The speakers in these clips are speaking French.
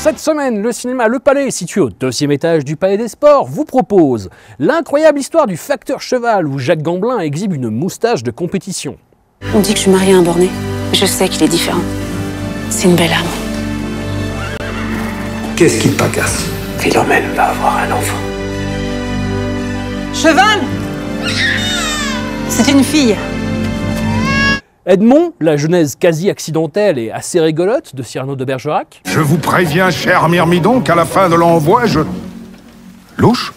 Cette semaine, le cinéma Le Palais, situé au 2e étage du Palais des Sports, vous propose l'incroyable histoire du facteur cheval où Jacques Gamblin exhibe une moustache de compétition. On dit que je suis mariée à un borné. Je sais qu'il est différent. C'est une belle âme. Qu'est-ce qui te pacasse? Philomène va avoir un enfant. Cheval! C'est une fille. Edmond, la genèse quasi accidentelle et assez rigolote de Cyrano de Bergerac. Je vous préviens, cher Myrmidon, qu'à la fin de l'envoi, je... louche?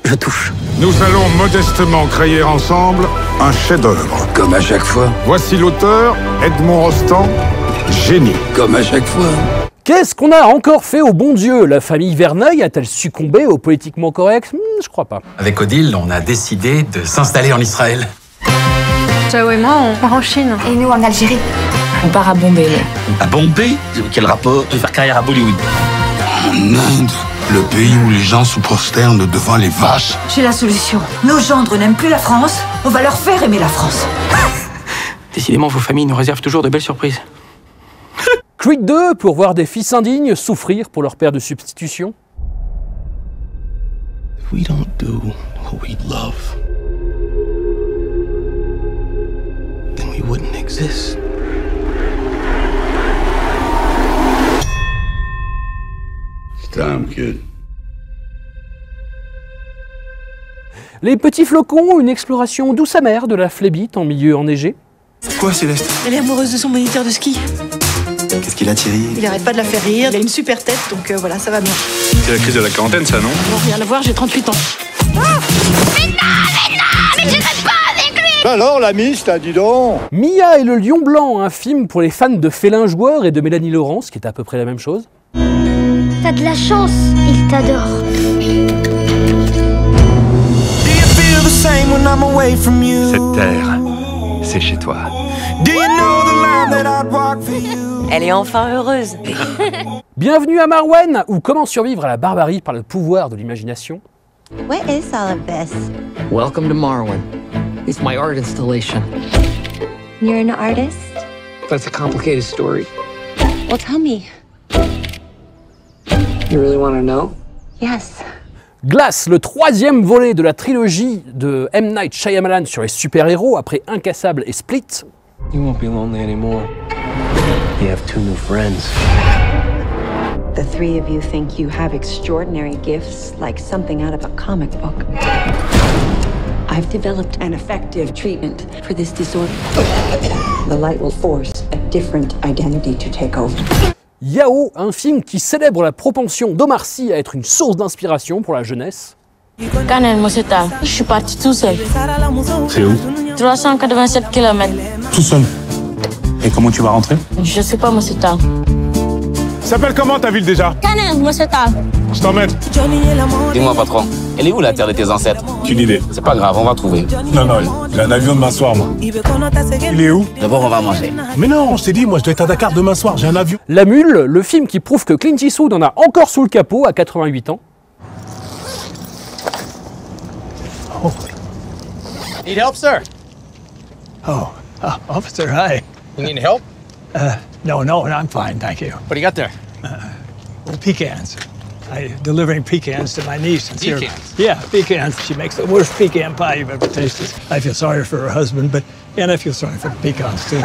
Je touche. Nous allons modestement créer ensemble un chef-d'œuvre. Comme à chaque fois. Voici l'auteur, Edmond Rostand, génie. Comme à chaque fois. Qu'est-ce qu'on a encore fait au bon Dieu? La famille Verneuil a-t-elle succombé au politiquement correct? Je crois pas. Avec Odile, on a décidé de s'installer en Israël. Chao et moi, on part en Chine. Et nous en Algérie. On part à Bombay. À Bombay? Quel rapport? Je vais faire carrière à Bollywood. En Inde, le pays où les gens se prosternent devant les vaches. J'ai la solution. Nos gendres n'aiment plus la France. On va leur faire aimer la France. Décidément, vos familles nous réservent toujours de belles surprises. Creed 2 pour voir des fils indignes souffrir pour leur père de substitution. If we don't do what we love, then we wouldn't exist. It's time, kid. Les petits flocons, une exploration douce amère de la phlébite en milieu enneigé. Quoi, Céleste? Elle est amoureuse de son moniteur de ski. Qu'est-ce qu'il a, Thierry? Il arrête pas de la faire rire. Il a une super tête, donc voilà, ça va bien. C'est la crise de la quarantaine, ça, non? Bon, rien à voir, j'ai 38 ans. Alors, la miste, dis donc. Mia et le Lion Blanc, un film pour les fans de félins joueurs et de Mélanie Laurence, qui est à peu près la même chose. T'as de la chance, il t'adore. Cette terre, c'est chez toi. Elle est enfin heureuse. Bienvenue à Marwen, ou comment survivre à la barbarie par le pouvoir de l'imagination. What is all of this? Welcome to Marwen. It's my art installation. You're an artist? That's a complicated story. Well, tell me. You really want to know? Yes. Glass, le 3e volet de la trilogie de M. Night Shyamalan sur les super-héros après Incassable et Split. You won't be lonely anymore. You have 2 new friends. The three of you think you have extraordinary gifts, like something out of a comic book. I've developed an effective treatment for this disorder. The light will force a different identity to take over. Yao, un film qui célèbre la propension d'Omar Sy à être une source d'inspiration pour la jeunesse. Canel, moi c'est tard. Je suis parti tout seul. C'est où? 387 km. Tout seul. Et comment tu vas rentrer? Je sais pas, moi c'est tard. S'appelle comment ta ville déjà? Canel, moi c'est tard. Je t'emmène. Dis-moi, patron, elle est où la terre de tes ancêtres? Aucune idée. C'est pas grave, on va trouver. Non, j'ai un avion demain soir, moi. Il est où? D'abord, on va manger. Mais non, je t'ai dit, moi, je dois être à Dakar demain soir, j'ai un avion. La Mule, le film qui prouve que Clint Eastwood en a encore sous le capot à 88 ans. Oh. Need help, sir? Oh, officer, hi. You need help? No, I'm fine, thank you. What do you got there? Well, pecans. I'm delivering pecans to my niece. Pecans? Yeah, pecans. She makes the worst pecan pie you've ever tasted. I feel sorry for her husband, and I feel sorry for the pecans, too.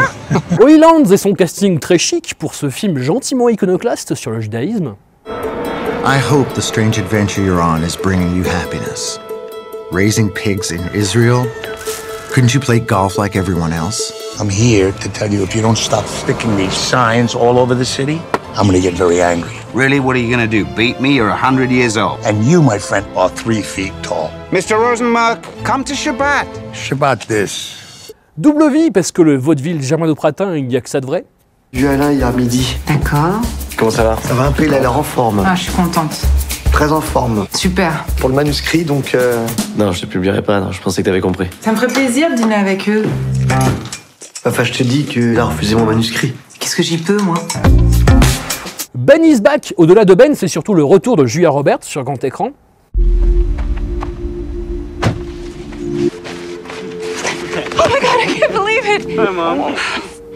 Oilands et son casting très chic pour ce film gentiment iconoclaste sur le judaïsme. I hope the strange adventure you're on is bringing you happiness. Raising pigs in Israel? Couldn't you play golf like everyone else? I'm here to tell you if you don't stop sticking these signs all over the city, I'm gonna get very angry. Really, what are you gonna do? Beat me? You're 100 years old. And you, my friend, are 3 feet tall. Mr. Rosenmark, come to Shabbat. Shabbat this. Double vie, parce que le vaudeville germano-pratin, il n'y a que ça de vrai. J'ai vu Alain hier midi. D'accord. Comment ça va? Ça va un peu, il a l'air en forme. Ah, je suis contente. Très en forme. Super. Pour le manuscrit, donc... Non, je te publierai pas, non, je pensais que t'avais compris. Ça me ferait plaisir de dîner avec eux. Enfin, je te dis qu'il a refusé mon manuscrit. Qu'est-ce que j'y peux, moi? Ben is back. Au-delà de Ben, c'est surtout le retour de Julia Roberts sur grand écran. Oh my god, I can't believe it!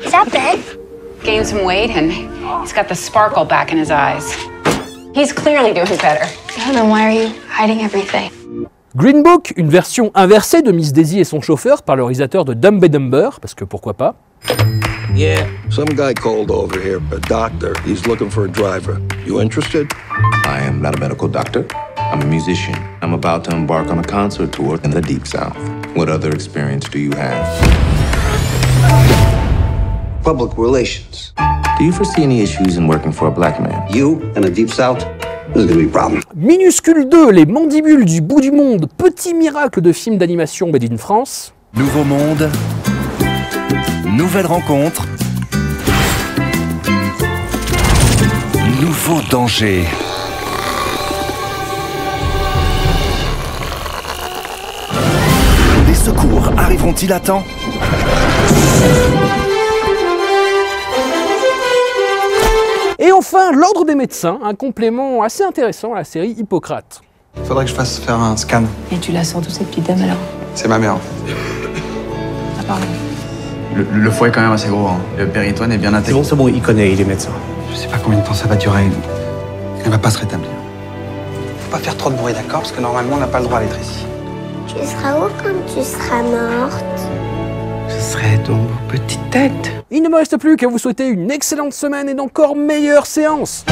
Is that Ben? gained some weight and he's got the sparkle back in his eyes. He's clearly doing better. So then why are you hiding everything? Green Book, une version inversée de Miss Daisy et son chauffeur par le réalisateur de Dumb and Dumber, parce que pourquoi pas. Yeah, some guy called over here, a doctor. He's looking for a driver. You interested? I am not a medical doctor. I'm a musician. I'm about to embark on a concert tour in the Deep South. What other experience do you have? Public relations. Do you foresee any issues in working for a black man? You in the Deep South? There's gonna be a problem. Minuscule 2, les mandibules du bout du monde, petit miracle de film d'animation made in France. Nouveau monde, nouvelle rencontre, nouveau danger. Les secours arriveront-ils à temps? Et enfin, l'Ordre des médecins, un complément assez intéressant à la série Hippocrate. Faudrait que je fasse faire un scan. Et tu la sors d'où cette petite dame alors? C'est ma mère en fait. Ah pardon. Le foie est quand même assez gros, hein. Le péritoine est bien intégré. C'est bon, il connaît, il est médecin. Je sais pas combien de temps ça va durer. Elle va pas se rétablir. Faut pas faire trop de bruit, d'accord? Parce que normalement on n'a pas le droit d'être ici. Tu seras où quand tu seras morte? Ce serait ton petite tête. Il ne me reste plus qu'à vous souhaiter une excellente semaine et d'encore meilleures séances.